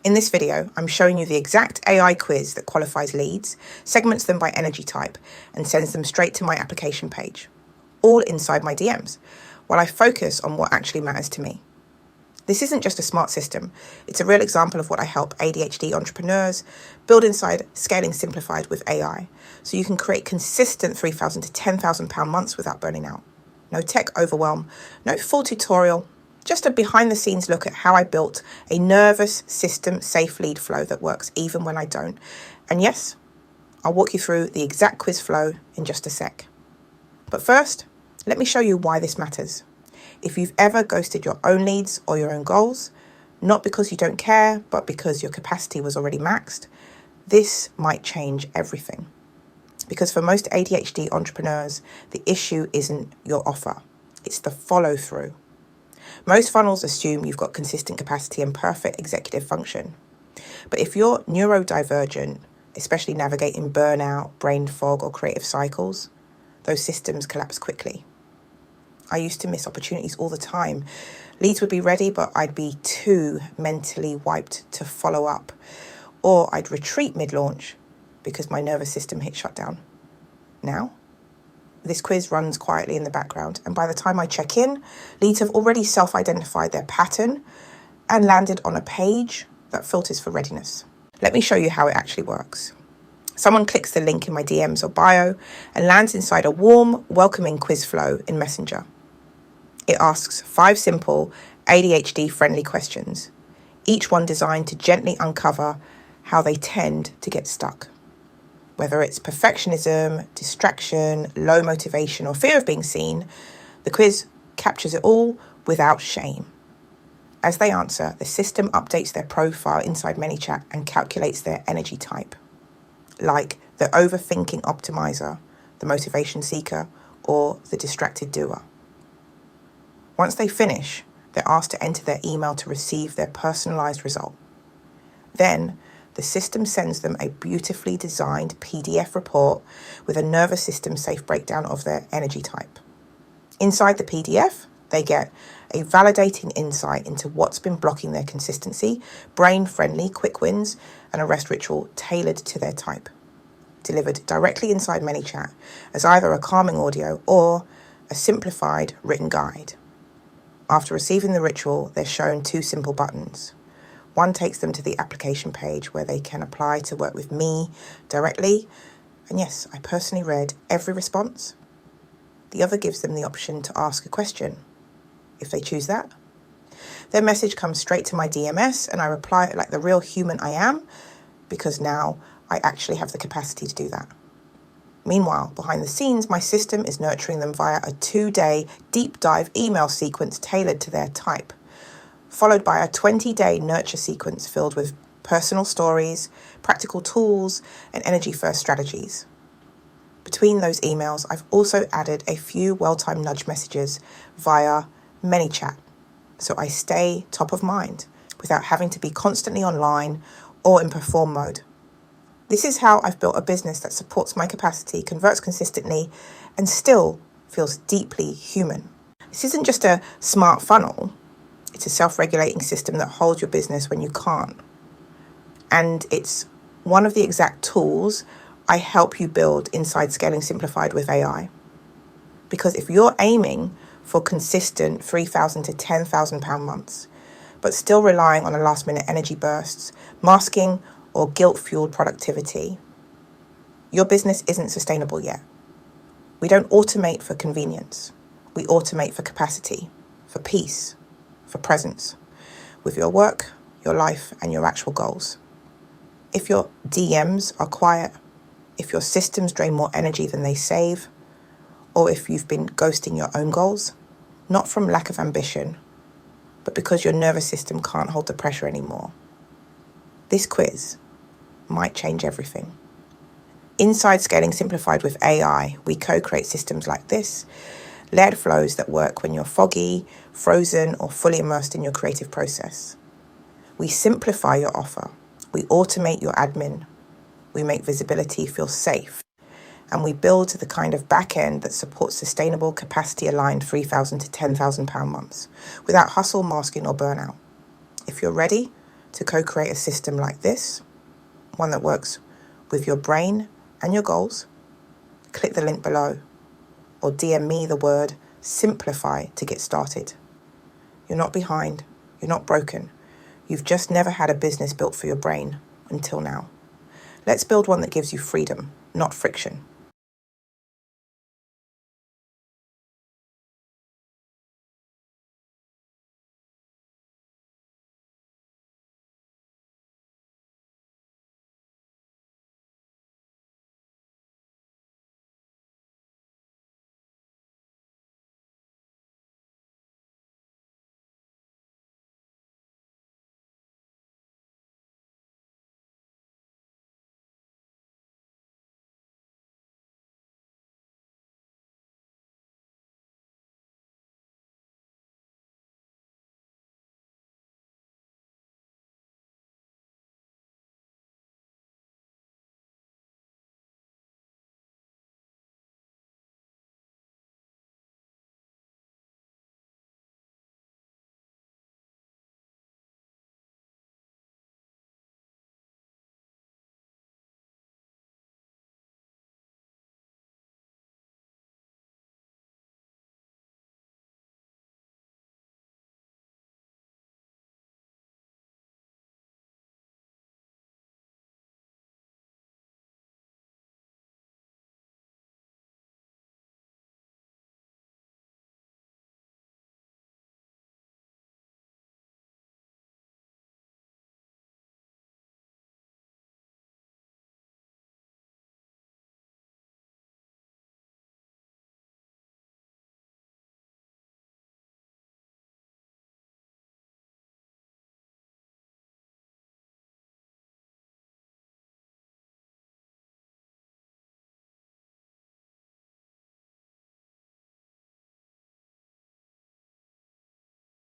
In this video, I'm showing you the exact AI quiz that qualifies leads, segments them by energy type, and sends them straight to my application page, all inside my DMs, while I focus on what actually matters to me. This isn't just a smart system, it's a real example of what I help ADHD entrepreneurs build inside Scaling Simplified with AI, so you can create consistent £3,000 to £10,000 months without burning out. No tech overwhelm, no full tutorial, just a behind-the-scenes look at how I built a nervous system safe lead flow that works even when I don't. And yes, I'll walk you through the exact quiz flow in just a sec. But first, let me show you why this matters. If you've ever ghosted your own leads or your own goals, not because you don't care, but because your capacity was already maxed, this might change everything. Because for most ADHD entrepreneurs, the issue isn't your offer, it's the follow-through. Most funnels assume you've got consistent capacity and perfect executive function. But if you're neurodivergent, especially navigating burnout, brain fog, or creative cycles, those systems collapse quickly. I used to miss opportunities all the time. Leads would be ready, but I'd be too mentally wiped to follow up. Or I'd retreat mid-launch because my nervous system hit shutdown. Now, this quiz runs quietly in the background, and by the time I check in, leads have already self-identified their pattern and landed on a page that filters for readiness. Let me show you how it actually works. Someone clicks the link in my DMs or bio and lands inside a warm, welcoming quiz flow in Messenger. It asks 5 simple, ADHD-friendly questions, each one designed to gently uncover how they tend to get stuck. Whether it's perfectionism, distraction, low motivation, or fear of being seen, the quiz captures it all without shame. As they answer, the system updates their profile inside ManyChat and calculates their energy type, like the overthinking optimizer, the motivation seeker, or the distracted doer. Once they finish, they're asked to enter their email to receive their personalized result. Then, the system sends them a beautifully designed PDF report with a nervous system safe breakdown of their energy type. Inside the PDF, they get a validating insight into what's been blocking their consistency, brain-friendly quick wins, and a rest ritual tailored to their type, delivered directly inside ManyChat as either a calming audio or a simplified written guide. After receiving the ritual, they're shown 2 simple buttons. One takes them to the application page where they can apply to work with me directly. And yes, I personally read every response. The other gives them the option to ask a question. If they choose that, their message comes straight to my DMS and I reply like the real human I am, because now I actually have the capacity to do that. Meanwhile, behind the scenes, my system is nurturing them via a 2-day deep dive email sequence tailored to their type, followed by a 20-day nurture sequence filled with personal stories, practical tools, and energy-first strategies. Between those emails, I've also added a few well-timed nudge messages via ManyChat, so I stay top of mind without having to be constantly online or in perform mode. This is how I've built a business that supports my capacity, converts consistently, and still feels deeply human. This isn't just a smart funnel. It's a self-regulating system that holds your business when you can't. And it's one of the exact tools I help you build inside Scaling Simplified with AI. Because if you're aiming for consistent £3,000 to £10,000 months, but still relying on a last-minute energy bursts, masking or guilt-fueled productivity, your business isn't sustainable yet. We don't automate for convenience. We automate for capacity, for peace, for presence, with your work, your life, and your actual goals. If your DMs are quiet, if your systems drain more energy than they save, or if you've been ghosting your own goals, not from lack of ambition, but because your nervous system can't hold the pressure anymore, this quiz might change everything. Inside Scaling Simplified with AI, we co-create systems like this, layered flows that work when you're foggy, frozen, or fully immersed in your creative process. We simplify your offer. We automate your admin. We make visibility feel safe. And we build the kind of back end that supports sustainable, capacity-aligned £3,000 to £10,000 months without hustle, masking, or burnout. If you're ready, to co-create a system like this, one that works with your brain and your goals, click the link below or DM me the word simplify to get started. You're not behind. You're not broken. You've just never had a business built for your brain until now. Let's build one that gives you freedom, not friction.